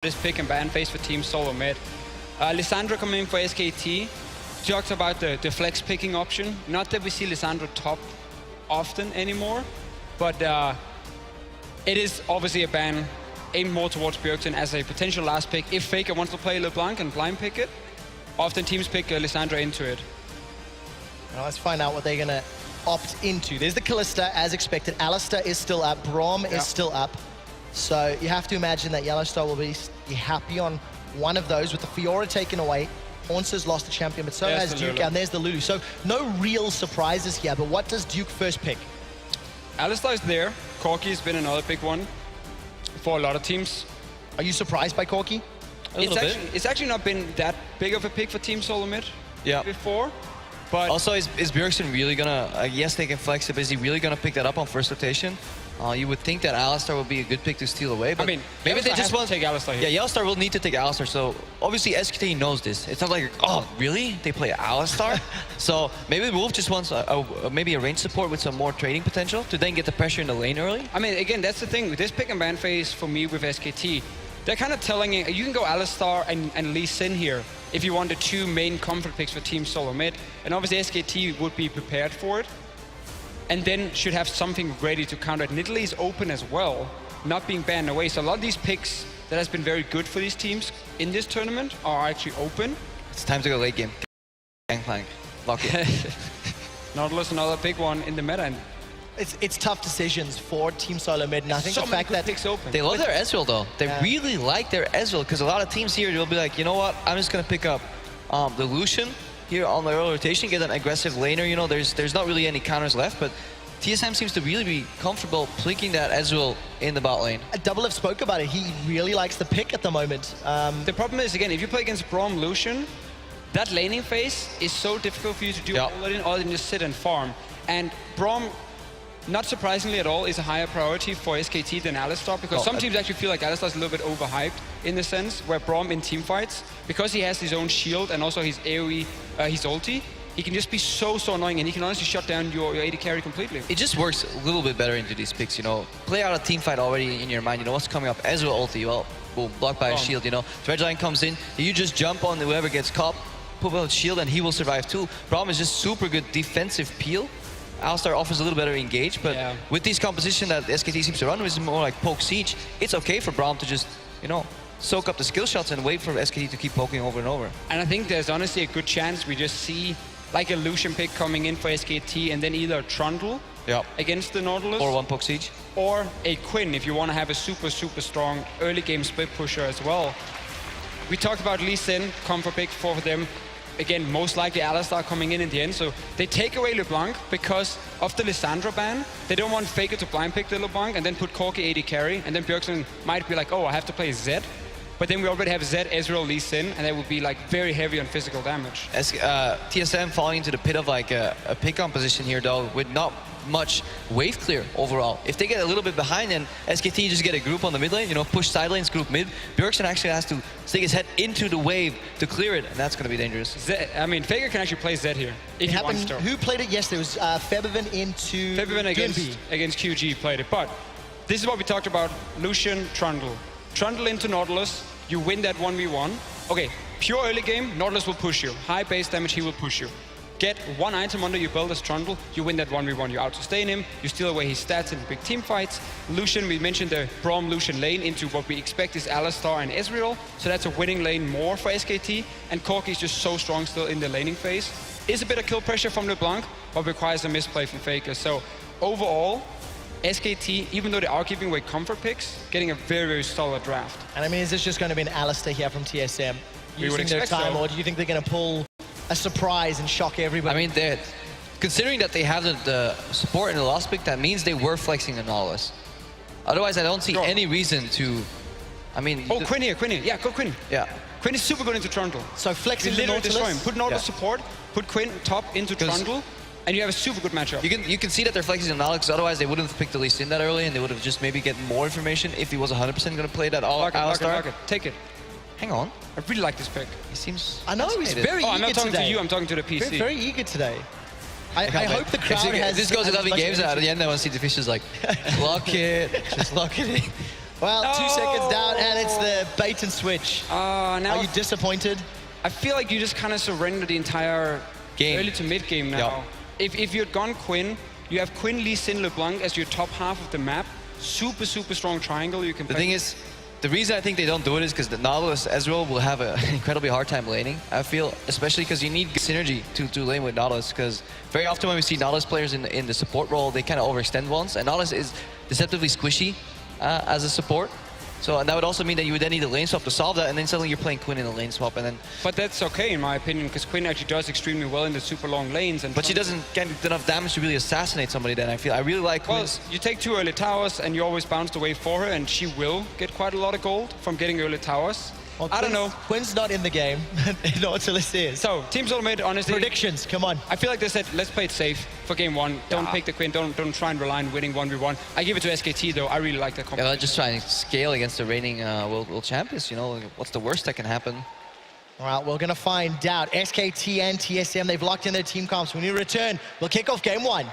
This pick and ban phase for Team Solo Mid. Lissandra coming in for SKT. Talked about the flex picking option. Not that we see Lissandra top often anymore, but it is obviously a ban aimed more towards Bjergsen as a potential last pick. If Faker wants to play LeBlanc and blind pick it, often teams pick Lissandra into it. Now let's find out what they're going to opt into. There's the Kalista, as expected. Alistar is still up. Braum is still up. So you have to imagine that Yellowstar will be happy on one of those with the Fiora taken away. Hornster's lost the champion, but so has Duke, Lulu. And there's the Lulu. So no real surprises here, but what does Duke first pick? Alistar is there. Corki has been another big one for a lot of teams. Are you surprised by Corki? It's actually not been that big of a pick for Team Solo Mid before. But also, is Bjergsen really gonna, yes, they can flex it, but is he really gonna pick that up on first rotation? You would think that Alistar would be a good pick to steal away, but I mean, maybe they just want to take Alistar here. Yeah, Yellowstar will need to take Alistar, so obviously SKT knows this. It's not like, oh, really? They play Alistar? So maybe Wolf just wants maybe a range support with some more trading potential to then get the pressure in the lane early. I mean, again, that's the thing. With this pick and ban phase for me with SKT, they're kind of telling you, you can go Alistar and Lee Sin here if you want the two main comfort picks for Team Solo Mid. And obviously SKT would be prepared for it. And then should have something ready to counter it. Nidalee is open as well, not being banned away. So a lot of these picks that has been very good for these teams in this tournament are actually open. It's time to go late game. Gangplank. Lock it. Nautilus, another big one in the meta. And it's tough decisions for Team Solo Mid, and I think the fact that picks open. They love their Ezreal though. They really like their Ezreal, because a lot of teams here will be like, you know what, I'm just gonna pick up the Lucian here on the early rotation, get an aggressive laner. You know, there's not really any counters left, but TSM seems to really be comfortable plinking that Ezreal in the bot lane. Doublelift spoke about it. He really likes the pick at the moment. The problem is, again, if you play against Braum Lucian, that laning phase is so difficult for you to do all that in, other than just sit and farm. And Braum, not surprisingly at all, is a higher priority for SKT than Alistar, because some teams actually feel like Alistar is a little bit overhyped in the sense where Braum in team fights, because he has his own shield and also his AoE, his ulti, he can just be so annoying, and he can honestly shut down your AD carry completely. It just works a little bit better into these picks, you know. Play out a team fight already in your mind, you know what's coming up. Ezreal ulti, well, boom, blocked by a shield, you know. Dredgeline comes in, you just jump on whoever gets caught, put out a shield, and he will survive too. Braum is just super good defensive peel. Alistar offers a little better engage, but with this composition that SKT seems to run, which is more like poke siege, it's okay for Braum to just, you know, soak up the skill shots and wait for SKT to keep poking over and over. And I think there's honestly a good chance we just see like a Lucian pick coming in for SKT, and then either Trundle against the Nautilus, or one poke siege, or a Quinn if you want to have a super strong early game split pusher as well. We talked about Lee Sin, comfort pick for them. Again, most likely Alistar coming in the end. So they take away LeBlanc because of the Lissandra ban. They don't want Faker to blind pick the LeBlanc and then put Corki AD carry. And then Bjergsen might be like, oh, I have to play Zed. But then we already have Zed, Ezreal, Lee Sin, and that would be like very heavy on physical damage. TSM falling into the pit of like a pick-on position here though, with not much wave clear overall. If they get a little bit behind and SKT just get a group on the mid lane, you know, push side lanes, group mid, Bjergsen actually has to stick his head into the wave to clear it, and that's going to be dangerous. Zed, I mean, Faker can actually play Zed here if he wants to. Who played it yesterday? It was Febiven into against QG played it. But this is what we talked about, Lucian, Trundle. Trundle into Nautilus, you win that 1v1. Okay, pure early game, Nautilus will push you. High base damage, he will push you. Get one item under your belt as Trundle, you win that 1v1. You out-sustain him, you steal away his stats in big team fights. Lucian, we mentioned the Braum Lucian lane into what we expect is Alistar and Ezreal. So that's a winning lane more for SKT. And Corki is just so strong still in the laning phase. Is a bit of kill pressure from LeBlanc, but requires a misplay from Faker. So overall, SKT, even though they are giving away comfort picks, getting a very solid draft. And I mean, is this just going to be an Alistar here from TSM using their time, or do you think they're going to pull a surprise and shock everybody? I mean, considering that they have the support in the last pick, that means they were flexing the Nautilus. Otherwise, I don't see any reason to. I mean. Oh, Quinn here. Yeah, go Quinn. Yeah. Quinn is super good into Trundle. So flexing the Nautilus. Destroy him. Put Nautilus support. Put Quinn top into Trundle. And you have a super good matchup. You can see that they're flexing on Nautilus, because otherwise they wouldn't have picked the Lee Sin that early, and they would have just maybe get more information if he was 100% going to play that Alistar. Take it. Hang on. I really like this pick. He seems. I know, he's very eager I'm not talking today. to you, I'm talking to the PC. Very eager today. I hope the crowd has. This goes to 11 games, at the end I want to see the fishes like, lock it, just lock it in. Well, 2 Oh. seconds down, and it's the bait and switch. Now Are you disappointed? I feel like you just kind of surrender the entire Game. early to mid game now. If you'd gone Quinn, you have Quinn, Lee Sin, LeBlanc as your top half of the map. Super, super strong triangle. You can. The thing is, the reason I think they don't do it is because the Nautilus Ezreal will have an incredibly hard time laning. I feel, especially because you need synergy to lane with Nautilus. Because very often when we see Nautilus players in the support role, they kind of overextend once, and Nautilus is deceptively squishy as a support. So and that would also mean that you would then need a lane swap to solve that, and then suddenly you're playing Quinn in a lane swap, and then. But that's okay in my opinion, because Quinn actually does extremely well in the super long lanes. And But she doesn't get enough damage to really assassinate somebody. Then I really like well, Quinn's. you take 2 early towers and you always bounce the way for her, and she will get quite a lot of gold from getting early towers. Well, I don't know. Quinn's not in the game. Nautilus is. So, Team Soulmate, honestly, Predictions, come on. I feel like they said, let's play it safe for game 1. Don't pick the Quinn, don't try and rely on winning 1v1. I give it to SKT though, I really like that Yeah, competition. they're just trying to scale against the reigning world champions. You know, what's the worst that can happen? All right, we're going to find out. SKT and TSM, they've locked in their team comps. When you return, we'll kick off game 1.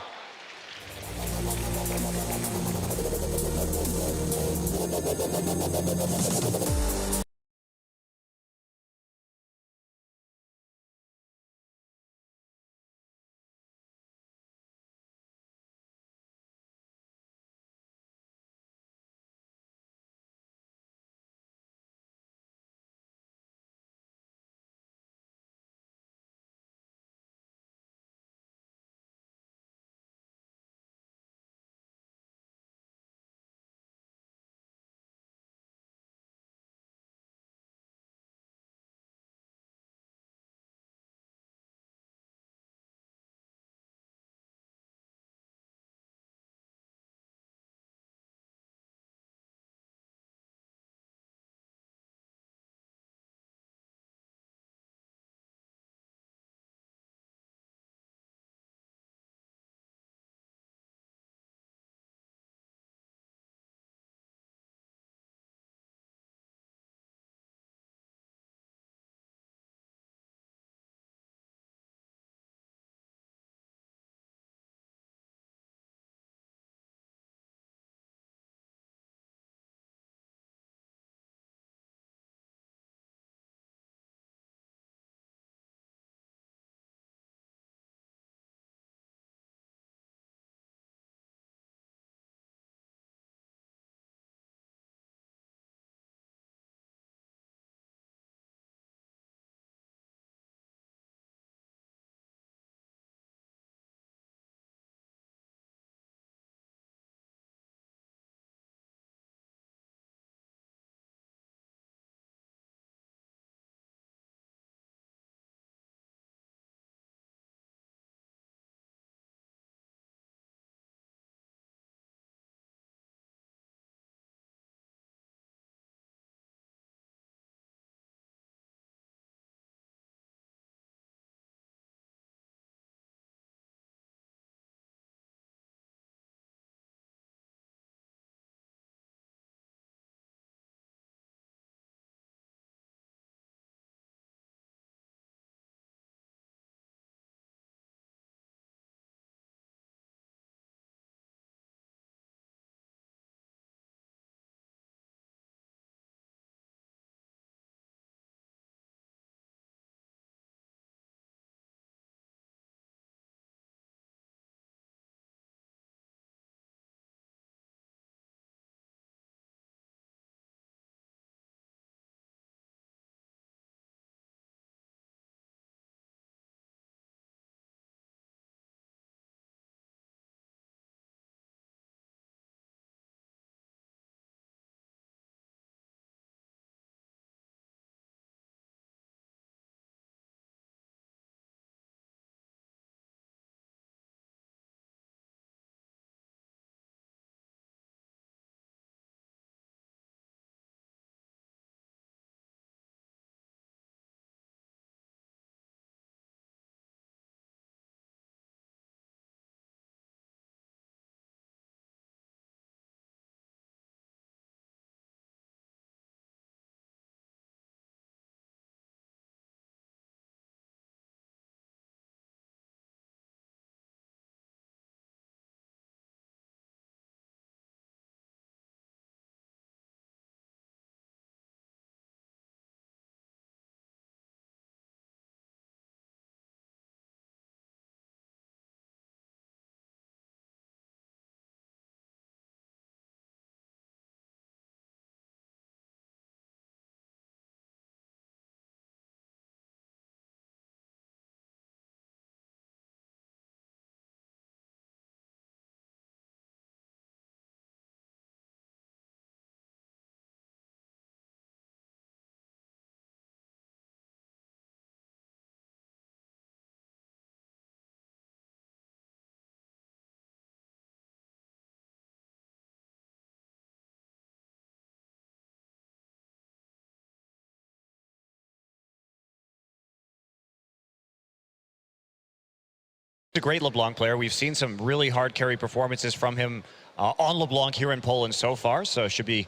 a great LeBlanc player. We've seen some really hard carry performances from him on LeBlanc here in Poland so far, so it should be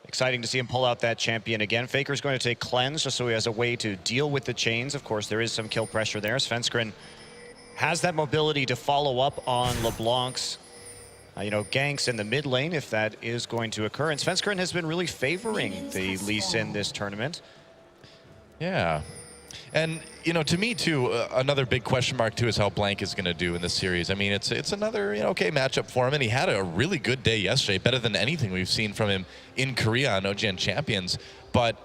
exciting to see him pull out that champion again. Faker's going to take Cleanse just so he has a way to deal with the chains. Of course, there is some kill pressure there. Svenskeren has that mobility to follow up on LeBlanc's ganks in the mid lane if that is going to occur. And Svenskeren has been really favoring the Lee Sin this tournament. Yeah. And, to me, too, another big question mark, too, is how Blank is going to do in this series. I mean, it's another, okay matchup for him, and he had a really good day yesterday, better than anything we've seen from him in Korea on OGN Champions, but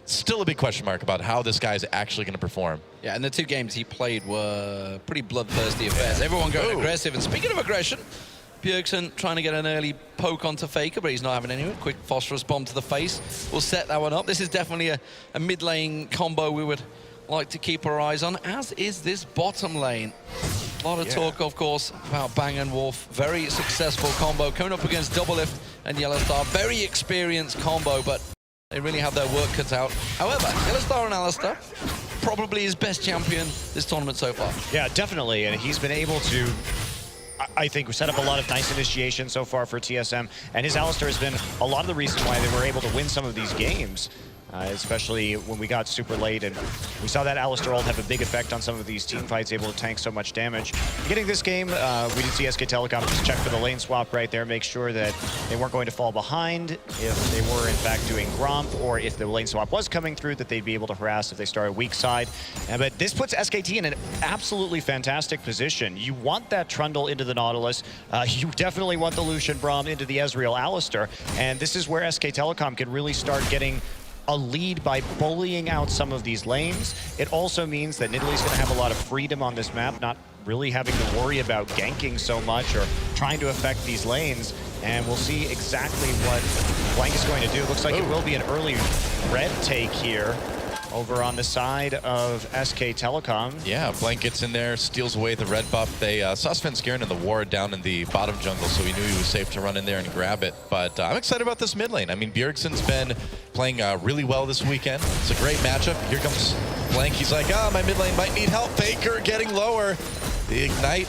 still a big question mark about how this guy's actually going to perform. Yeah, and the 2 games he played were pretty bloodthirsty affairs. Everyone going aggressive, and speaking of aggression, Bjergsen trying to get an early poke onto Faker, but he's not having any of it. Quick phosphorus bomb to the face. We'll set that one up. This is definitely a mid-lane combo we would like to keep our eyes on, as is this bottom lane. A lot of talk, of course, about Bang and Wolf. Very successful combo coming up against Doublelift and Yellowstar. Very experienced combo, but they really have their work cut out. However, Yellowstar and Alistair, probably his best champion this tournament so far. Yeah, definitely, and he's been able to, I think, we set up a lot of nice initiation so far for TSM, and his Alistair has been a lot of the reason why they were able to win some of these games, especially when we got super late, and we saw that Alistair ult have a big effect on some of these team fights, able to tank so much damage. Beginning this game, we did see SK Telecom just check for the lane swap right there, make sure that they weren't going to fall behind if they were in fact doing Gromp, or if the lane swap was coming through, that they'd be able to harass if they started weak side. But this puts SKT in an absolutely fantastic position. You want that Trundle into the Nautilus, you definitely want the Lucian Braum into the Ezreal Alistair, and this is where SK Telecom can really start getting a lead by bullying out some of these lanes. It also means that Nidalee is going to have a lot of freedom on this map, not really having to worry about ganking so much or trying to affect these lanes. And we'll see exactly what Blank is going to do. Looks like it will be an early red take here over on the side of SK Telecom. Yeah, Blank gets in there, steals away the red buff. They saw Svenskeren in the ward down in the bottom jungle, so we knew he was safe to run in there and grab it. But I'm excited about this mid lane. I mean, Bjergsen's been playing really well this weekend. It's a great matchup. Here comes Blank. He's like, my mid lane might need help. Faker getting lower. The Ignite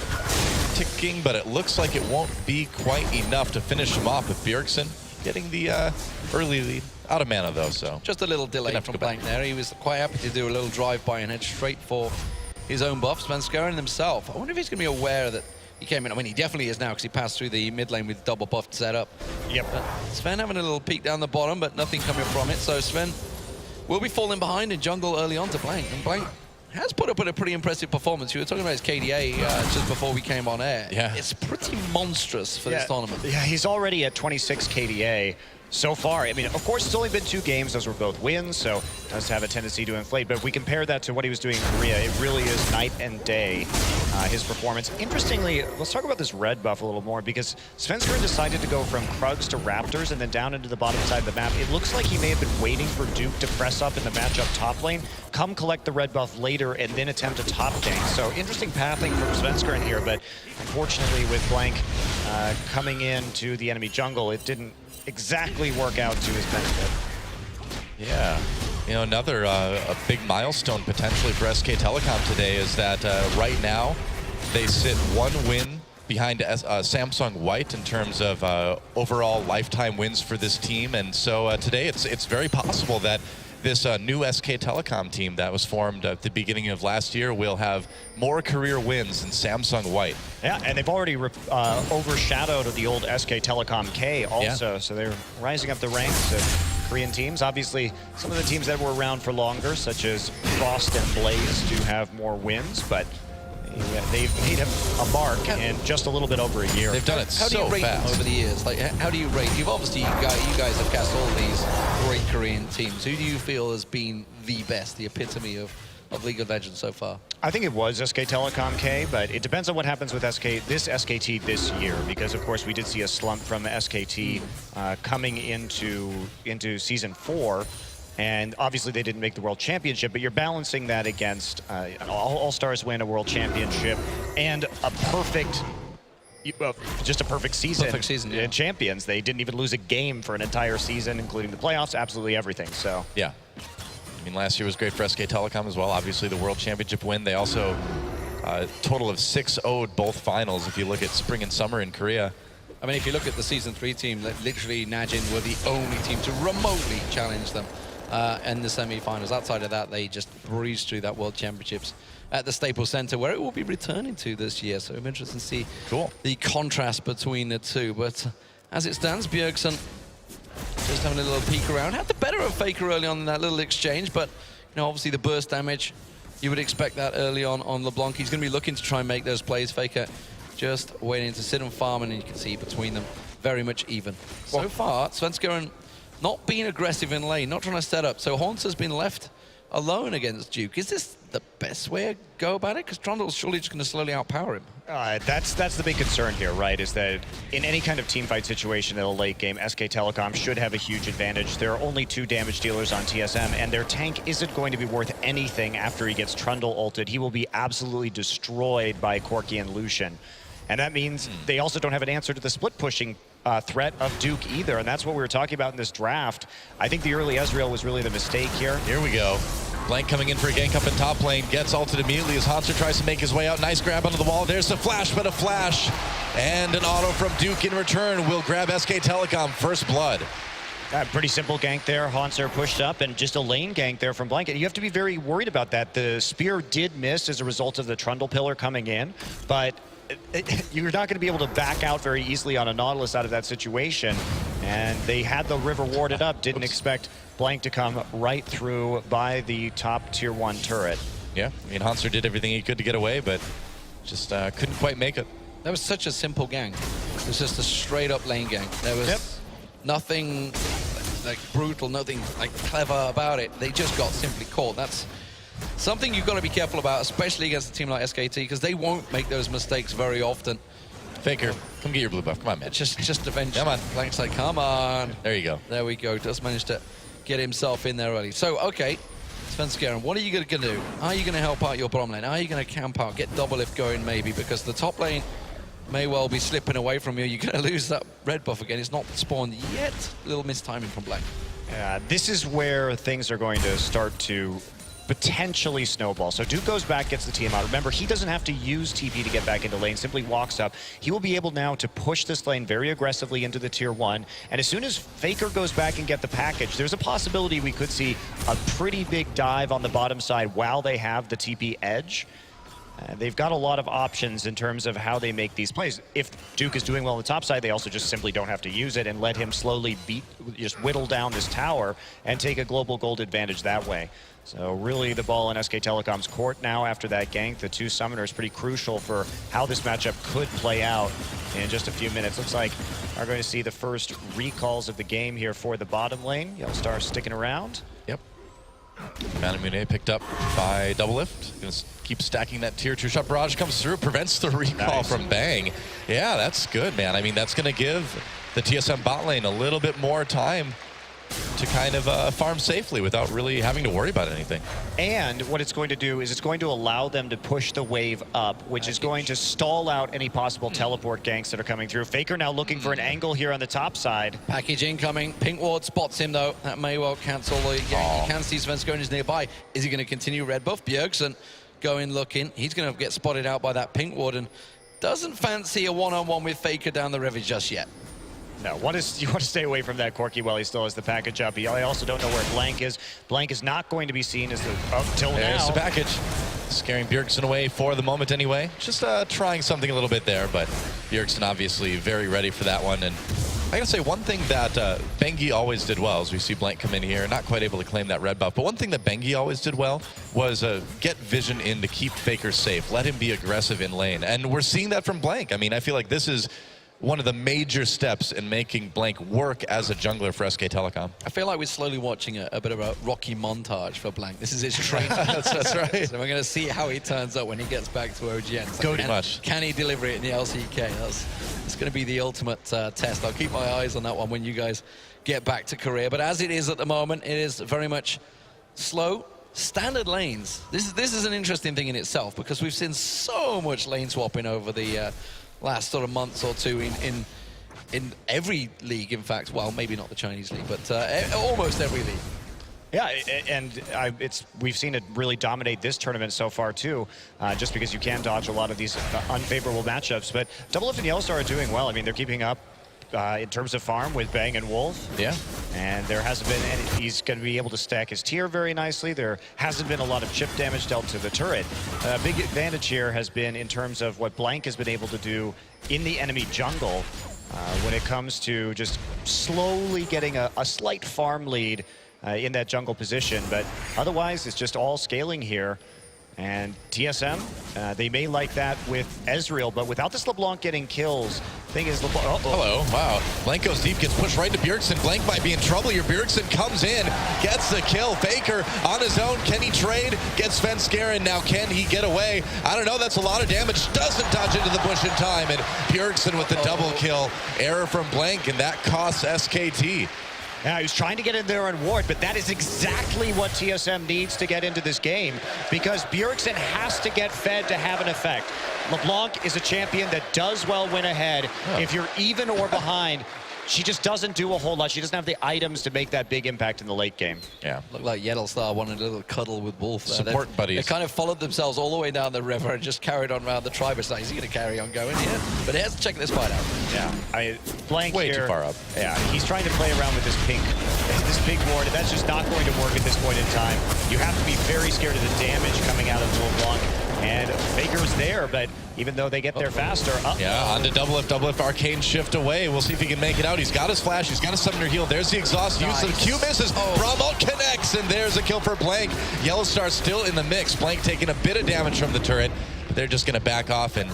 ticking, but it looks like it won't be quite enough to finish him off with Bjergsen getting the early lead. Out of mana, though, so... Just a little delay from Blank there. He was quite happy to do a little drive-by and head straight for his own buff. Svenskeren himself, I wonder if he's going to be aware that he came in. I mean, he definitely is now, because he passed through the mid lane with double buffed setup. Yep. But Sven having a little peek down the bottom, but nothing coming from it. So Sven will be falling behind in jungle early on to Blank. And Blank has put up a pretty impressive performance. You were talking about his KDA just before we came on air. Yeah. It's pretty monstrous for this tournament. Yeah, he's already at 26 KDA. So far, I mean, of course, it's only been 2 games. Those were both wins, so it does have a tendency to inflate. But if we compare that to what he was doing in Korea, it really is night and day, his performance. Interestingly, let's talk about this red buff a little more, because Svenskeren decided to go from Krugs to Raptors and then down into the bottom side of the map. It looks like he may have been waiting for Duke to press up in the matchup top lane, come collect the red buff later, and then attempt a top gank. So interesting pathing from Svenskeren here, but unfortunately with Blank coming into the enemy jungle, it didn't exactly work out to his benefit. Yeah. Another a big milestone potentially for SK Telecom today is that right now they sit 1 win behind Samsung White in terms of overall lifetime wins for this team. And so today it's very possible that this new SK Telecom team that was formed at the beginning of last year will have more career wins than Samsung White. Yeah, and they've already overshadowed the old SK Telecom K also, so they're rising up the ranks of Korean teams. Obviously, some of the teams that were around for longer, such as Frost and Blaze, do have more wins, but they've made a mark in just a little bit over a year. They've done it so fast. How do you rate over the years? Like, how do you rate? You've obviously, you guys have cast all these great Korean teams. Who do you feel has been the best, the epitome of League of Legends so far? I think it was SK Telecom K, but it depends on what happens with this SKT this year, because of course we did see a slump from SKT coming into Season 4. And obviously they didn't make the World Championship, but you're balancing that against All-Stars win a World Championship and a perfect, just a perfect season. Perfect season, yeah. Champions. They didn't even lose a game for an entire season, including the playoffs, absolutely everything, so. Yeah. I mean, last year was great for SK Telecom as well. Obviously the World Championship win. They also total of 6-0'd both finals if you look at spring and summer in Korea. I mean, if you look at the Season 3 team, literally Najin were the only team to remotely challenge them in the semi-finals. Outside of that, they just breezed through that World Championships at the Staples Center, where it will be returning to this year. So I'm interested to see the contrast between the two. But as it stands, Bjergsen just having a little peek around. Had the better of Faker early on in that little exchange, but you know, obviously the burst damage, you would expect that early on LeBlanc. He's going to be looking to try and make those plays. Faker just waiting to sit and farm, and you can see between them very much even. So far, Svenskeren not being aggressive in lane, not trying to set up. So Haunts has been left alone against Duke. Is this the best way to go about it? Because Trundle's surely just going to slowly outpower him. That's the big concern here, right? Is that in any kind of team fight situation in a late game, SK Telecom should have a huge advantage. There are only 2 damage dealers on TSM, and their tank isn't going to be worth anything after he gets Trundle ulted. He will be absolutely destroyed by Corki and Lucian. And that means they also don't have an answer to the split pushing threat of Duke either, and that's what we were talking about in this draft. I think the early Ezreal was really the mistake here. Here we go. Blank coming in for a gank up in top lane, gets ulted immediately as Hanser tries to make his way out. Nice grab onto the wall. There's a flash, but a flash. And an auto from Duke in return will grab SK Telecom first blood. Pretty simple gank there. Hanser pushed up, and just a lane gank there from Blanket. You have to be very worried about that. The spear did miss as a result of the Trundle pillar coming in, but you're not going to be able to back out very easily on a Nautilus out of that situation. And they had the river warded up. Didn't expect Blank to come right through by the top tier 1 turret. Yeah, I mean, Hanser did everything he could to get away, but just couldn't quite make it. That was such a simple gang. It was just a straight up lane gang. There was nothing like brutal, nothing like clever about it. They just got simply caught. That's something you've got to be careful about, especially against a team like SKT, because they won't make those mistakes very often. Faker, come get your blue buff. Come on, man. Just eventually. Come on. Blank's like, come on. There you go. There we go. Just managed to get himself in there early. So, okay, Svenskeren, what are you going to do? Are you going to help out your bottom lane? Are you going to camp out, get double lift going maybe? Because the top lane may well be slipping away from you. You're going to lose that red buff again. It's not spawned yet. A little mistiming from Blank. This is where things are going to start to potentially snowball. So Duke goes back, gets the team out. Remember, he doesn't have to use TP to get back into lane, simply walks up. He will be able now to push this lane very aggressively into the tier 1. And as soon as Faker goes back and get the package, there's a possibility we could see a pretty big dive on the bottom side while they have the TP edge. They've got a lot of options in terms of how they make these plays. If Duke is doing well on the top side, they also just simply don't have to use it and let him slowly just whittle down this tower and take a global gold advantage that way. So really the ball in SK Telecom's court now after that gank. The 2 summoners pretty crucial for how this matchup could play out in just a few minutes. Looks like we're going to see the first recalls of the game here for the bottom lane. Yellowstar sticking around. Yep. Manamune picked up by double lift. Gonna keep stacking that tier 2 shot. Barrage comes through, prevents the recall from Bang. Yeah, that's good, man. I mean, that's gonna give the TSM bot lane a little bit more time to kind of farm safely without really having to worry about anything. And what it's going to do is it's going to allow them to push the wave up, which is going to stall out any possible teleport ganks that are coming through. Faker now looking for an angle here on the top side. Package incoming. Pink ward spots him though. That may well cancel the gank. You can see Svenskeren is nearby. Is he going to continue red buff? Bjergsen going looking. He's going to get spotted out by that pink ward and doesn't fancy a one-on-one with Faker down the river just yet. No, you want to stay away from that Corki while he still has the package up. I also don't know where Blank is. Blank is not going to be seen as the till now. There's the package. Scaring Bjergsen away for the moment anyway. Just trying something a little bit there, but Bjergsen obviously very ready for that one. And I gotta say, one thing that Bengi always did well, as we see Blank come in here, not quite able to claim that red buff, but one thing that Bengi always did well was get Vision in to keep Faker safe. Let him be aggressive in lane. And we're seeing that from Blank. I mean, I feel like this is one of the major steps in making Blank work as a jungler for SK Telecom. I feel like we're slowly watching a bit of a Rocky montage for Blank. This is his training. that's right. So we're going to see how he turns up when he gets back to OGN. Go can he deliver it in the LCK? It's going to be the ultimate test. I'll keep my eyes on that one when you guys get back to Korea. But as it is at the moment, it is very much slow. Standard lanes. This is an interesting thing in itself because we've seen so much lane swapping over the last sort of months or two in every league, in fact. Well, maybe not the Chinese league, but almost every league. Yeah, and we've seen it really dominate this tournament so far too, just because you can dodge a lot of these unfavorable matchups. But Doublelift and Yellowstar are doing well. I mean, they're keeping up in terms of farm with Bang and Wolf. Yeah. And there hasn't been any, he's going to be able to stack his tier very nicely. There hasn't been a lot of chip damage dealt to the turret. Big advantage here has been in terms of what Blank has been able to do in the enemy jungle when it comes to just slowly getting a slight farm lead in that jungle position. But otherwise, it's just all scaling here. And TSM, they may like that with Ezreal, but without this LeBlanc getting kills, thing is LeBlanc. Hello, wow. Blank goes deep, gets pushed right to Bjergsen. Blank might be in trouble here. Bjergsen comes in, gets the kill. Faker on his own. Can he trade? Gets Svenskeren. Now can he get away? I don't know. That's a lot of damage. Doesn't dodge into the bush in time. And Bjergsen with the double kill. Error from Blank, and that costs SKT. Yeah, he was trying to get in there and ward, but that is exactly what TSM needs to get into this game, because Bjergsen has to get fed to have an effect. LeBlanc is a champion that does well win ahead. If you're even or behind, she just doesn't do a whole lot. She doesn't have the items to make that big impact in the late game. Yeah. Looked like Yellowstar wanted a little cuddle with Wolf there. Support buddies. They kind of followed themselves all the way down the river and just carried on around the tribe. It's like, is he going to carry on going here? But he has to check this fight out. Yeah, Blank Way here, too far up. Yeah, he's trying to play around with this pink ward, and that's just not going to work at this point in time. You have to be very scared of the damage coming out of LeBlanc. And Faker's there, but even though they get there faster. Yeah, on to Doublelift, arcane shift away. We'll see if he can make it out. He's got his flash, he's got his summoner heal. There's the exhaust, use of Q misses. Bramalt connects, and there's a kill for Blank. Yellowstar still in the mix. Blank taking a bit of damage from the turret, but they're just gonna back off and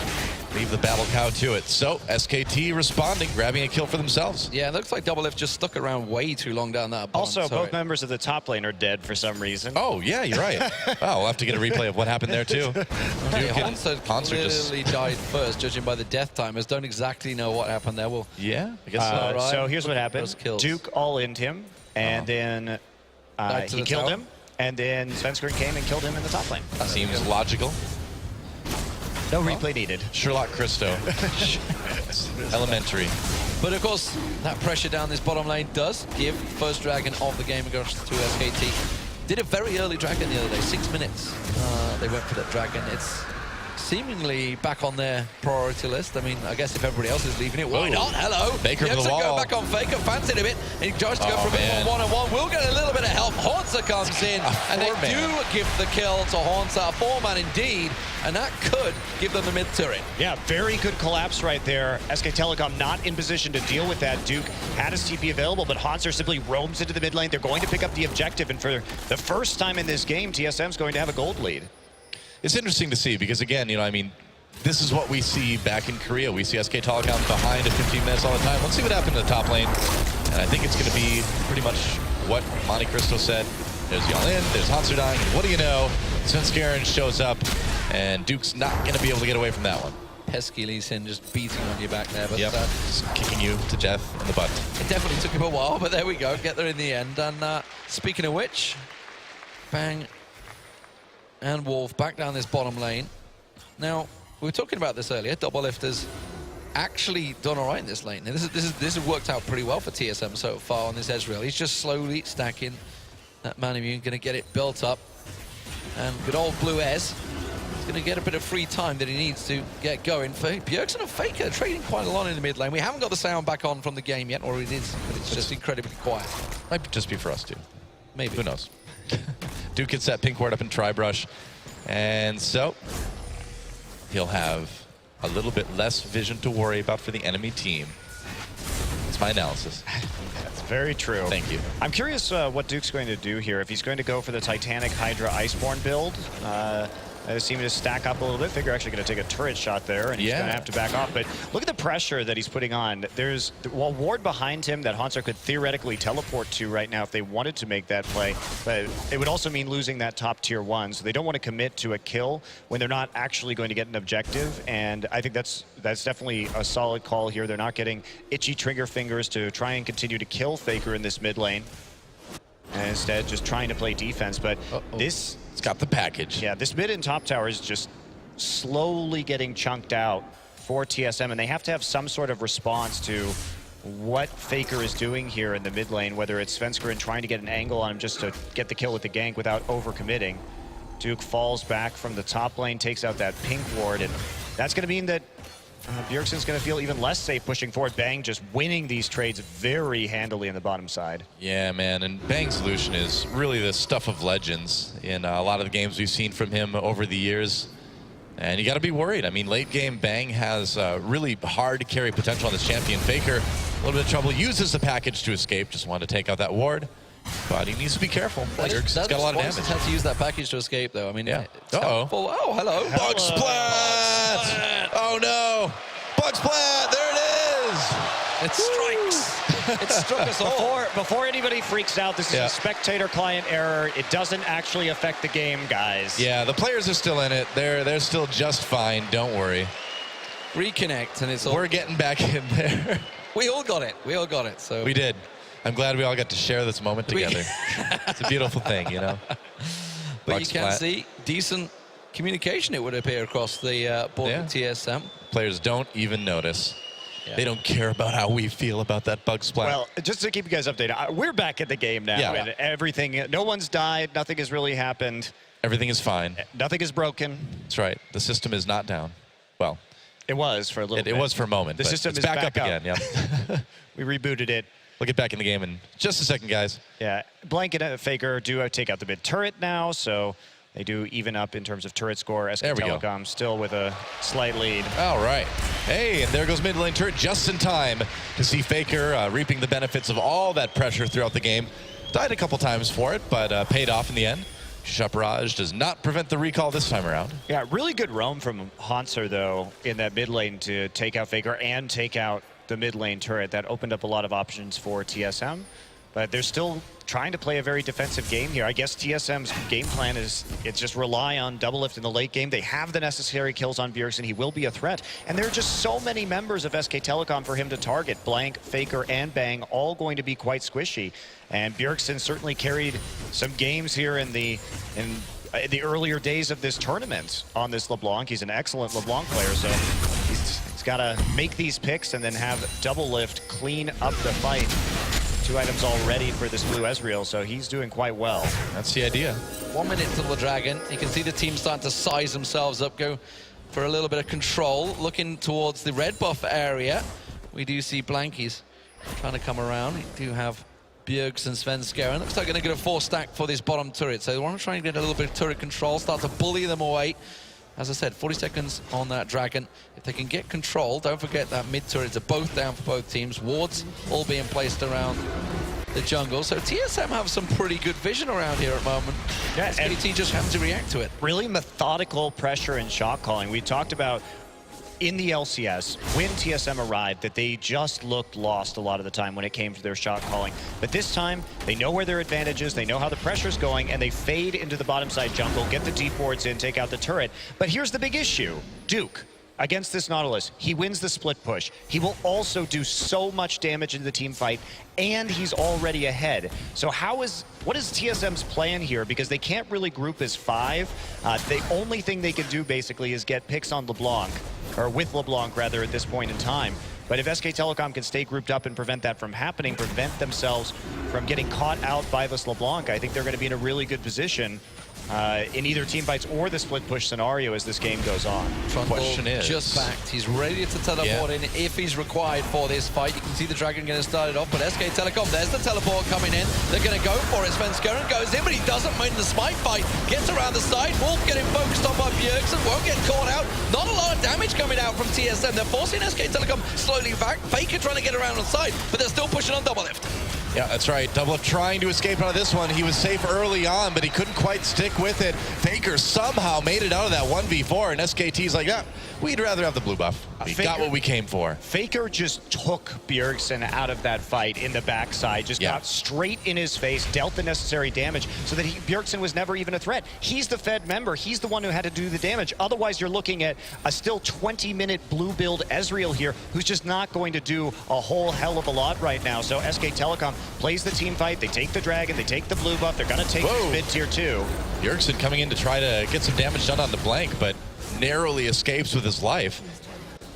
leave the battle cow to it. So SKT responding, grabbing a kill for themselves. Yeah, it looks like Doublelift just stuck around way too long down that bottom. Also, both members of the top lane are dead for some reason. Oh, yeah, you're right. Oh, we'll have to get a replay of what happened there, too. Hansa clearly died first, judging by the death timers. Don't exactly know what happened there. Well, yeah, I guess so. Right. So here's what happened. Duke all-in'd him, and then he killed him, and then Svenskeren came and killed him in the top lane. That seems logical. No replay needed. Sherlock Christo. Elementary. But of course, that pressure down this bottom lane does give first dragon of the game across to SKT. Did a very early dragon the other day, 6 minutes. They went for that dragon. It's seemingly back on their priority list. I mean, I guess if everybody else is leaving it, why not? Hello. Faker for the wall. Go back on Faker, fancied a bit, and he tries to go for a bit more one-on-one. We'll get a little bit of help. Haunter comes in, and they do give the kill to Haunter. A 4-man indeed, and that could give them the mid turret. Yeah, very good collapse right there. SK Telecom not in position to deal with that. Duke had his TP available, but Haunter simply roams into the mid lane. They're going to pick up the objective, and for the first time in this game, TSM's going to have a gold lead. It's interesting to see because, again, you know, I mean, this is what we see back in Korea. We see SK Telecom behind at 15 minutes all the time. Let's see what happened in the top lane. And I think it's going to be pretty much what Monte Cristo said. There's Yalin, there's Hanser dying, and what do you know? Svenskeren shows up, and Duke's not going to be able to get away from that one. Pesky Lee Sin just beating on your back there. But just kicking you to death in the butt. It definitely took him a while, but there we go. Get there in the end. And speaking of which, Bang and Wolf back down this bottom lane. Now, we were talking about this earlier. Doublelift has actually done all right in this lane. And this has worked out pretty well for TSM so far on this Ezreal. He's just slowly stacking that man immune, going to get it built up. And good old Blue Ez is going to get a bit of free time that he needs to get going. For Bjergsen and Faker trading quite a lot in the mid lane. We haven't got the sound back on from the game yet, or it is, but it's just incredibly quiet. Might just be for us, too. Maybe. Who knows? Duke gets that pink ward up in Tri-Brush, and so he'll have a little bit less vision to worry about for the enemy team. That's my analysis. That's very true. Thank you. I'm curious what Duke's going to do here. If he's going to go for the Titanic Hydra Iceborne build, seem to stack up a little bit. Figure actually going to take a turret shot there, and he's going to have to back off. But look at the pressure that he's putting on. There's a ward behind him that Haunter could theoretically teleport to right now if they wanted to make that play. But it would also mean losing that top tier 1. So they don't want to commit to a kill when they're not actually going to get an objective. And I think that's definitely a solid call here. They're not getting itchy trigger fingers to try and continue to kill Faker in this mid lane. And instead, just trying to play defense. But this... It's got the package. Yeah, this mid and top tower is just slowly getting chunked out for TSM, and they have to have some sort of response to what Faker is doing here in the mid lane, whether it's Svenskeren trying to get an angle on him just to get the kill with the gank without overcommitting. Duke falls back from the top lane, takes out that pink ward, and that's going to mean that Bjergsen's going to feel even less safe pushing forward. Bang just winning these trades very handily in the bottom side. Yeah, man, and Bang's solution is really the stuff of legends in a lot of the games we've seen from him over the years. And you got to be worried. I mean, late game, Bang has really hard to carry potential on this champion. Faker, a little bit of trouble, uses the package to escape, just wanted to take out that ward. But he needs to be careful. Bjergsen's got a lot of damage. Had to use that package to escape, though. I mean, yeah. Oh, hello. Bug splat! Oh, no. Bug splat! There it is! It strikes. It struck us all. Before anybody freaks out, this is a spectator client error. It doesn't actually affect the game, guys. Yeah, the players are still in it. They're still just fine. Don't worry. Reconnect, and it's all... We're getting back in there. We all got it. So we did. I'm glad we all got to share this moment together. It's a beautiful thing, you know. But you can see decent communication, it would appear, across the board with TSM. Players don't even notice. Yeah. They don't care about how we feel about that bug splat. Well, just to keep you guys updated, we're back in the game now. Yeah. And everything, no one's died, nothing has really happened. Everything is fine. Nothing is broken. That's right. The system is not down. Well, it was for a little bit. It was for a moment. The system is back up again. Yeah. We rebooted it. We'll get back in the game in just a second, guys. Yeah, Blanket and Faker do take out the mid turret now, so they do even up in terms of turret score. SK Telecom still with a slight lead. All right. Hey, and there goes mid lane turret just in time to see Faker reaping the benefits of all that pressure throughout the game. Died a couple times for it, but paid off in the end. Shapraj does not prevent the recall this time around. Yeah, really good roam from Hanser, though, in that mid lane to take out Faker and take out the mid lane turret. That opened up a lot of options for TSM, but they're still trying to play a very defensive game here. I guess TSM's game plan is it's just rely on double lift in the late game. They have the necessary kills on Bjergsen. He will be a threat, and there are just so many members of SK Telecom for him to target. Blank, Faker, and Bang all going to be quite squishy, and Bjergsen certainly carried some games here in the earlier days of this tournament on this LeBlanc. He's an excellent LeBlanc player, so he's got to make these picks and then have double lift clean up the fight. 2 items already for this blue Ezreal, so he's doing quite well. That's the idea. 1 minute till the Dragon. You can see the team starting to size themselves up, go for a little bit of control, looking towards the red buff area. We do see Blankies trying to come around. We do have Bjergsen, Svenskeren. Looks like they're going to get a 4-stack for this bottom turret, so they want to try and get a little bit of turret control, start to bully them away. As I said, 40 seconds on that Dragon. If they can get control, don't forget that mid turrets are both down for both teams. Wards all being placed around the jungle. So TSM have some pretty good vision around here at the moment. Yeah, SKT just having to react to it. Really methodical pressure and shot calling. We talked about in the LCS, when TSM arrived, that they just looked lost a lot of the time when it came to their shot calling. But this time, they know where their advantage is, they know how the pressure's going, and they fade into the bottom side jungle, get the deep wards in, take out the turret. But here's the big issue. Duke, against this Nautilus, he wins the split push. He will also do so much damage in the team fight, and he's already ahead. So what is TSM's plan here? Because they can't really group as 5. The only thing they can do basically is get picks on LeBlanc, or with LeBlanc rather, at this point in time. But if SK Telecom can stay grouped up and prevent that from happening, prevent themselves from getting caught out by this LeBlanc, I think they're going to be in a really good position in either team fights or the split push scenario as this game goes on. Question is just backed. He's ready to teleport in if he's required for this fight. You can see the Dragon getting started off, but SK Telecom, there's the teleport coming in. They're going to go for it. Svenskeren goes in, but he doesn't win the smite fight. Gets around the side. Wolf getting focused on by Bjergsen. Won't get caught out. Not a lot of damage coming out from TSM. They're forcing SK Telecom slowly back. Faker trying to get around on side, but they're still pushing on double lift. Yeah, that's right. Double Lift trying to escape out of this one. He was safe early on, but he couldn't quite stick with it. Faker somehow made it out of that 1v4, and SKT's like, yeah, we'd rather have the blue buff. We got what we came for. Faker just took Bjergsen out of that fight in the backside, just got straight in his face, dealt the necessary damage so that Bjergsen was never even a threat. He's the Fed member. He's the one who had to do the damage. Otherwise, you're looking at a still 20-minute blue build Ezreal here, who's just not going to do a whole hell of a lot right now. So SK Telecom plays the team fight. They take the Dragon. They take the blue buff. They're going to take this mid-tier 2. Bjergsen coming in to try to get some damage done on the Blank, but narrowly escapes with his life.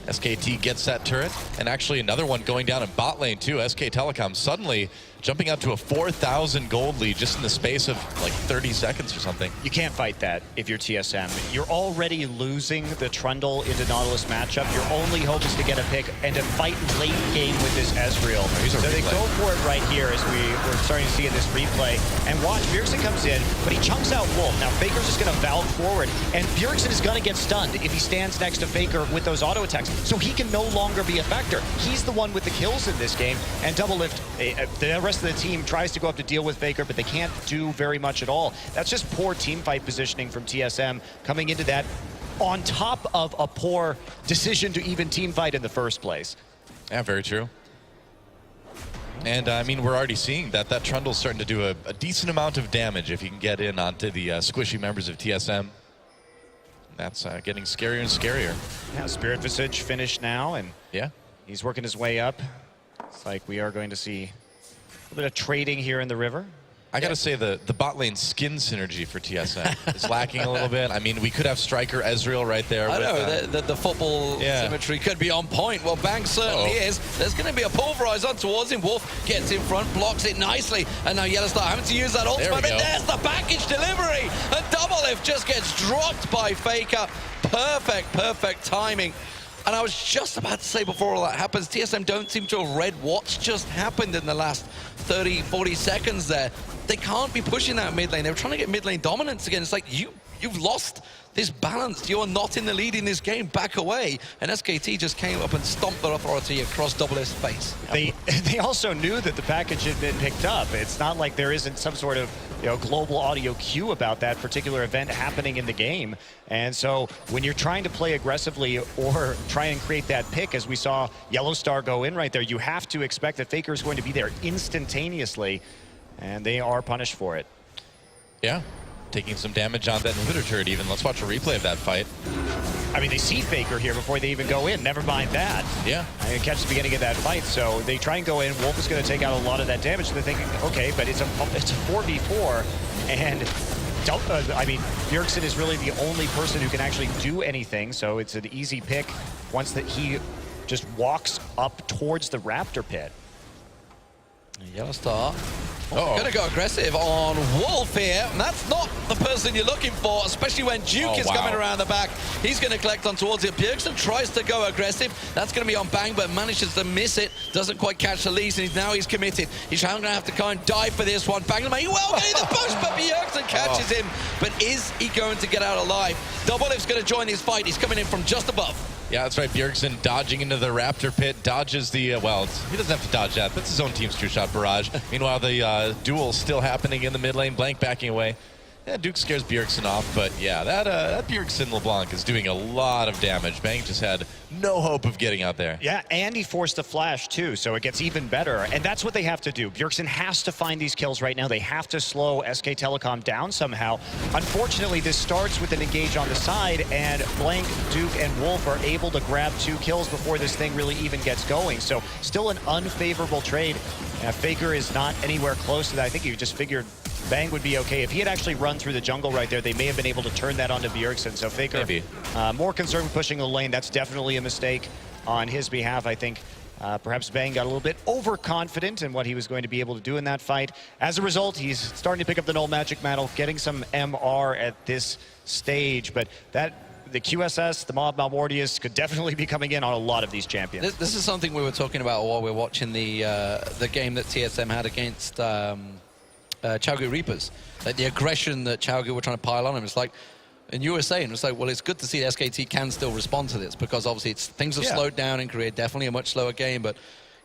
SKT gets that turret, and actually another one going down in bot lane too. SK Telecom suddenly jumping out to a 4,000 gold lead just in the space of like 30 seconds or something. You can't fight that if you're TSM. You're already losing the Trundle into Nautilus matchup. Your only hope is to get a pick and to fight late game with this Ezreal. So they go for it right here as we're starting to see in this replay. And watch, Bjergsen comes in, but he chunks out Wolf. Now Faker's just going to valve forward, and Bjergsen is going to get stunned if he stands next to Faker with those auto attacks. So he can no longer be a factor. He's the one with the kills in this game, and Doublelift, the rest of the team tries to go up to deal with Faker, but they can't do very much at all. That's just poor team fight positioning from TSM coming into that on top of a poor decision to even team fight in the first place. Yeah, very true. And I mean, we're already seeing that Trundle's starting to do a decent amount of damage if he can get in onto the squishy members of TSM. That's getting scarier and scarier. Yeah, Spirit Visage finished now, and yeah, he's working his way up. It's like we are going to see a bit of trading here in the river. I gotta say the bot lane skin synergy for TSM is lacking a little bit. I mean, we could have Striker Ezreal right there. I know, the football symmetry could be on point. Well, Bang certainly is. There's going to be a pulverize on towards him. Wolf gets in front, blocks it nicely, and now Yellowstar having to use that ultimate. There's the package delivery, and Doublelift just gets dropped by Faker. Perfect timing. And I was just about to say before all that happens, TSM don't seem to have read what's just happened in the last 30, 40 seconds there. They can't be pushing that mid lane. They were trying to get mid lane dominance again. It's like, you've lost this balance. You're not in the lead in this game. Back away. And SKT just came up and stomped their authority across Doublelift's face. They also knew that the package had been picked up. It's not like there isn't some sort of global audio cue about that particular event happening in the game. And so when you're trying to play aggressively or try and create that pick, as we saw Yellowstar go in right there, you have to expect that Faker is going to be there instantaneously, and they are punished for it. Yeah, taking some damage on that inhibitor turret even. Let's watch a replay of that fight. I mean, they see Faker here before they even go in. Never mind that. Yeah. I catch the beginning of that fight, so they try and go in. Wolf is going to take out a lot of that damage. So they're thinking, okay, but it's a 4v4, and I mean, Bjergsen is really the only person who can actually do anything, so it's an easy pick once that he just walks up towards the Raptor pit. Yellowstar gonna go aggressive on Wolf here, and that's not the person you're looking for, especially when Duke is coming around the back. He's gonna collect on towards it. Bjergsen tries to go aggressive. That's gonna be on Bang, but manages to miss it. Doesn't quite catch the lead, and now he's committed. He's gonna have to kind of dive for this one. Bang may well get in the push, but Bjergsen catches him. But is he going to get out alive? Doublelift's gonna join this fight. He's coming in from just above. Yeah, that's right. Bjergsen dodging into the Raptor pit, dodges the, well, he doesn't have to dodge that. That's his own team's true shot barrage. Meanwhile, the duel's still happening in the mid lane, Blank backing away. Yeah, Duke scares Bjergsen off, but yeah, that Bjergsen LeBlanc is doing a lot of damage. Bang just had no hope of getting out there. Yeah, and he forced a flash too, so it gets even better. And that's what they have to do. Bjergsen has to find these kills right now. They have to slow SK Telecom down somehow. Unfortunately, this starts with an engage on the side, and Blank, Duke, and Wolf are able to grab 2 kills before this thing really even gets going. So still an unfavorable trade. Faker is not anywhere close to that. I think he just figured Bang would be okay. If he had actually run through the jungle right there, they may have been able to turn that onto Bjergsen. So Faker, more concerned with pushing the lane. That's definitely a mistake on his behalf. I think perhaps Bang got a little bit overconfident in what he was going to be able to do in that fight. As a result, he's starting to pick up the null magic mantle, getting some MR at this stage. But the QSS, the Mob Malmortius could definitely be coming in on a lot of these champions. This is something we were talking about while we were watching the game that TSM had against Chaogu Reapers. Like the aggression that Chaogu were trying to pile on him. It's like, and you were saying, it's like, well, it's good to see that SKT can still respond to this, because obviously things have slowed down in Korea, definitely a much slower game, but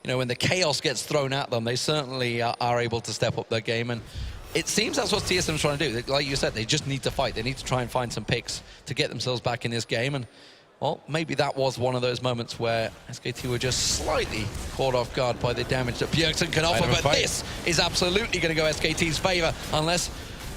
when the chaos gets thrown at them, they certainly are able to step up their game, and it seems that's what TSM's trying to do. Like you said, they just need to fight. They need to try and find some picks to get themselves back in this game, and well, maybe that was one of those moments where SKT were just slightly caught off guard by the damage that Bjergsen can offer, but this is absolutely going to go SKT's favor unless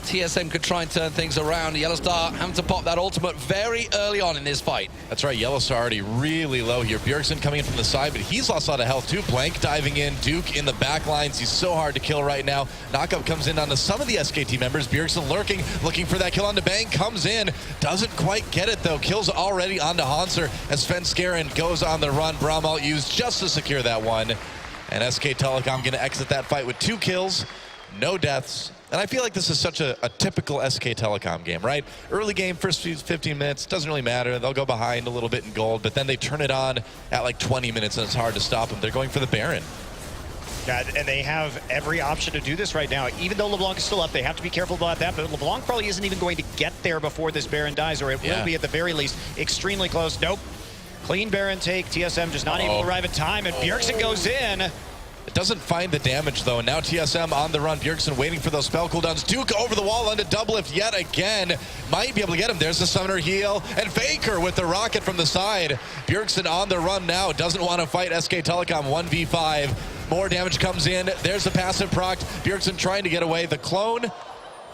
TSM could try and turn things around. Yellowstar having to pop that ultimate very early on in this fight. That's right, Yellowstar already really low here. Bjergsen coming in from the side, but he's lost a lot of health too. Blank diving in, Duke in the back lines. He's so hard to kill right now. Knockup comes in onto some of the SKT members. Bjergsen lurking, looking for that kill onto Bang. Comes in, doesn't quite get it though. Kills already onto Hanser as Svenskeren goes on the run. Bramalt used just to secure that one. And SK Telecom going to exit that fight with 2 kills, no deaths. And I feel like this is such a typical SK Telecom game, right? Early game, first 15 minutes, doesn't really matter. They'll go behind a little bit in gold, but then they turn it on at like 20 minutes and it's hard to stop them. They're going for the Baron. Yeah, and they have every option to do this right now. Even though LeBlanc is still up, they have to be careful about that. But LeBlanc probably isn't even going to get there before this Baron dies, or it will be at the very least extremely close. Nope. Clean Baron take. TSM just not able to arrive in time, and Bjergsen goes in. It doesn't find the damage, though. And now TSM on the run. Bjergsen waiting for those spell cooldowns. Duke over the wall onto Doublelift yet again. Might be able to get him. There's the Summoner heal. And Faker with the rocket from the side. Bjergsen on the run now. Doesn't want to fight SK Telecom 1v5. More damage comes in. There's the passive proc. Bjergsen trying to get away. The clone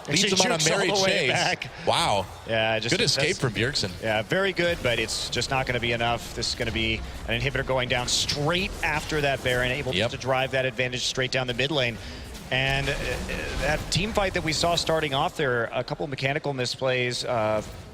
leads him on a merry chase. Back. Wow. Yeah, just good escape from Bjergsen. Yeah, very good, but it's just not going to be enough. This is going to be an inhibitor going down straight after that Baron, able to drive that advantage straight down the mid lane. And that team fight that we saw starting off there, a couple mechanical misplays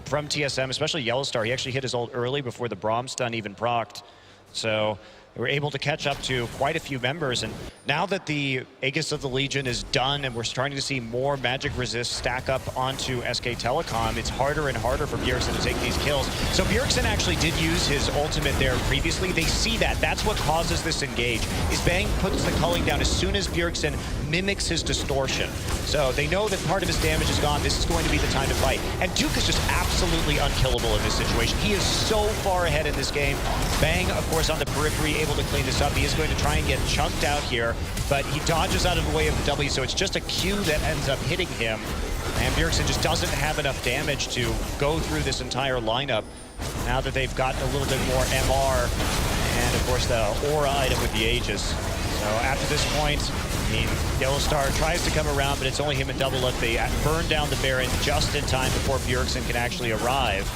from TSM, especially Yellowstar. He actually hit his ult early before the Braum stun even procced. So they were able to catch up to quite a few members. And now that the Aegis of the Legion is done and we're starting to see more magic resist stack up onto SK Telecom, it's harder and harder for Bjergsen to take these kills. So Bjergsen actually did use his ultimate there previously. They see that. That's what causes this engage, is Bang puts the culling down as soon as Bjergsen mimics his distortion. So they know that part of his damage is gone. This is going to be the time to fight. And Duke is just absolutely unkillable in this situation. He is so far ahead in this game. Bang, of course, on the periphery, able to clean this up. He is going to try and get chunked out here, but he dodges out of the way of the W, so it's just a Q that ends up hitting him. And Bjergsen just doesn't have enough damage to go through this entire lineup now that they've gotten a little bit more MR and, of course, the aura item with the Aegis. So after this point, I mean, Yellowstar tries to come around, but it's only him and Doublelift. They burn down the Baron just in time before Bjergsen can actually arrive.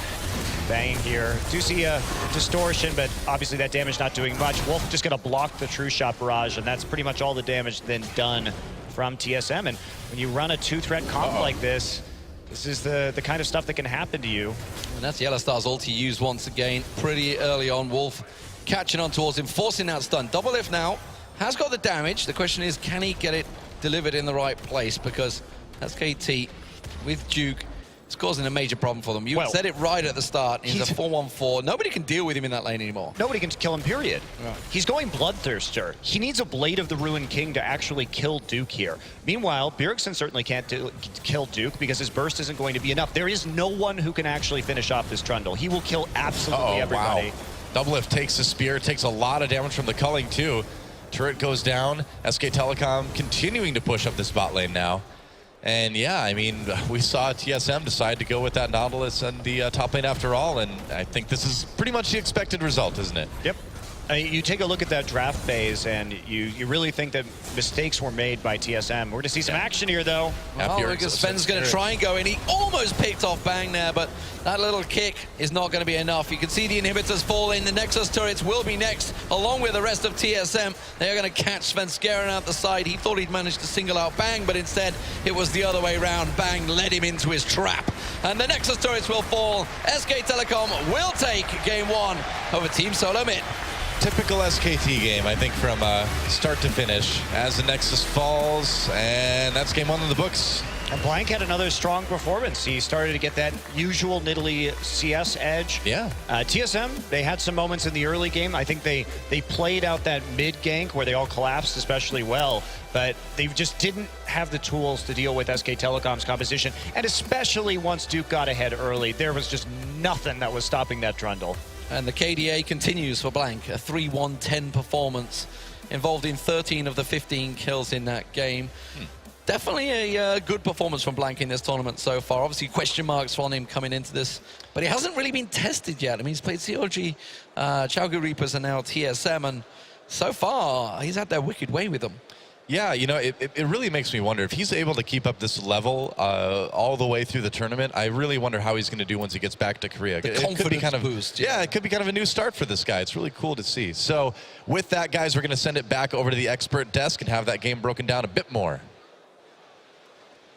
Bang here. Do see a distortion, but obviously that damage not doing much. Wolf just going to block the True Shot barrage, and that's pretty much all the damage then done from TSM. And when you run a 2-threat comp like this, this is the kind of stuff that can happen to you. And that's Yellowstar's ulti used once again pretty early on. Wolf catching on towards him, forcing that stun. Doublelift now has got the damage. The question is, can he get it delivered in the right place? Because SKT with Duke, it's causing a major problem for them. You said it right at the start. He's a 4-1-4. Nobody can deal with him in that lane anymore. Nobody can kill him, period. Right. He's going Bloodthirster. He needs a Blade of the Ruined King to actually kill Duke here. Meanwhile, Bjergsen certainly can't kill Duke because his burst isn't going to be enough. There is no one who can actually finish off this Trundle. He will kill absolutely everybody. Wow. Doublelift takes the spear, takes a lot of damage from the culling too. Turret goes down. SK Telecom continuing to push up this bot lane now. And yeah, I mean, we saw TSM decide to go with that Nautilus and the top lane after all, and I think this is pretty much the expected result, isn't it? Yep. You take a look at that draft phase, and you really think that mistakes were made by TSM. We're going to see some action here, though. Well, because Sven's going to try and go in. He almost picked off Bang there, but that little kick is not going to be enough. You can see the inhibitors fall in. The Nexus turrets will be next, along with the rest of TSM. They are going to catch Svenskeren out the side. He thought he'd managed to single out Bang, but instead it was the other way around. Bang led him into his trap. And the Nexus turrets will fall. SK Telecom will take game 1 over Team Solo Mid. Typical SKT game, I think, from start to finish as the Nexus falls, and that's game 1 in the books. And Blank had another strong performance. He started to get that usual Nidalee CS edge. Yeah. TSM, they had some moments in the early game. I think they played out that mid gank where they all collapsed especially well, but they just didn't have the tools to deal with SK Telecom's composition. And especially once Duke got ahead early, there was just nothing that was stopping that Trundle. And the KDA continues for Blank, a 3-1-10 performance, involved in 13 of the 15 kills in that game. Definitely a good performance from Blank in this tournament so far. Obviously, question marks on him coming into this, but he hasn't really been tested yet. I mean, he's played COG, Chaogu Reapers, and now TSM, and so far, he's had their wicked way with them. Yeah, you know, it really makes me wonder if he's able to keep up this level all the way through the tournament. I really wonder how he's going to do once he gets back to Korea. The It could be confidence kind of boost, yeah, it could be kind of a new start for this guy. It's really cool to see. So with that, guys, we're going to send it back over to the expert desk and have that game broken down a bit more.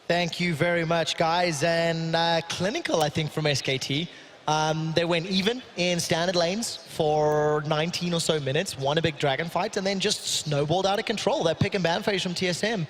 Thank you very much, guys. And clinical, I think, from SKT. They went even in standard lanes for 19 or so minutes, won a big dragon fight, and then just snowballed out of control. That pick and ban phase from TSM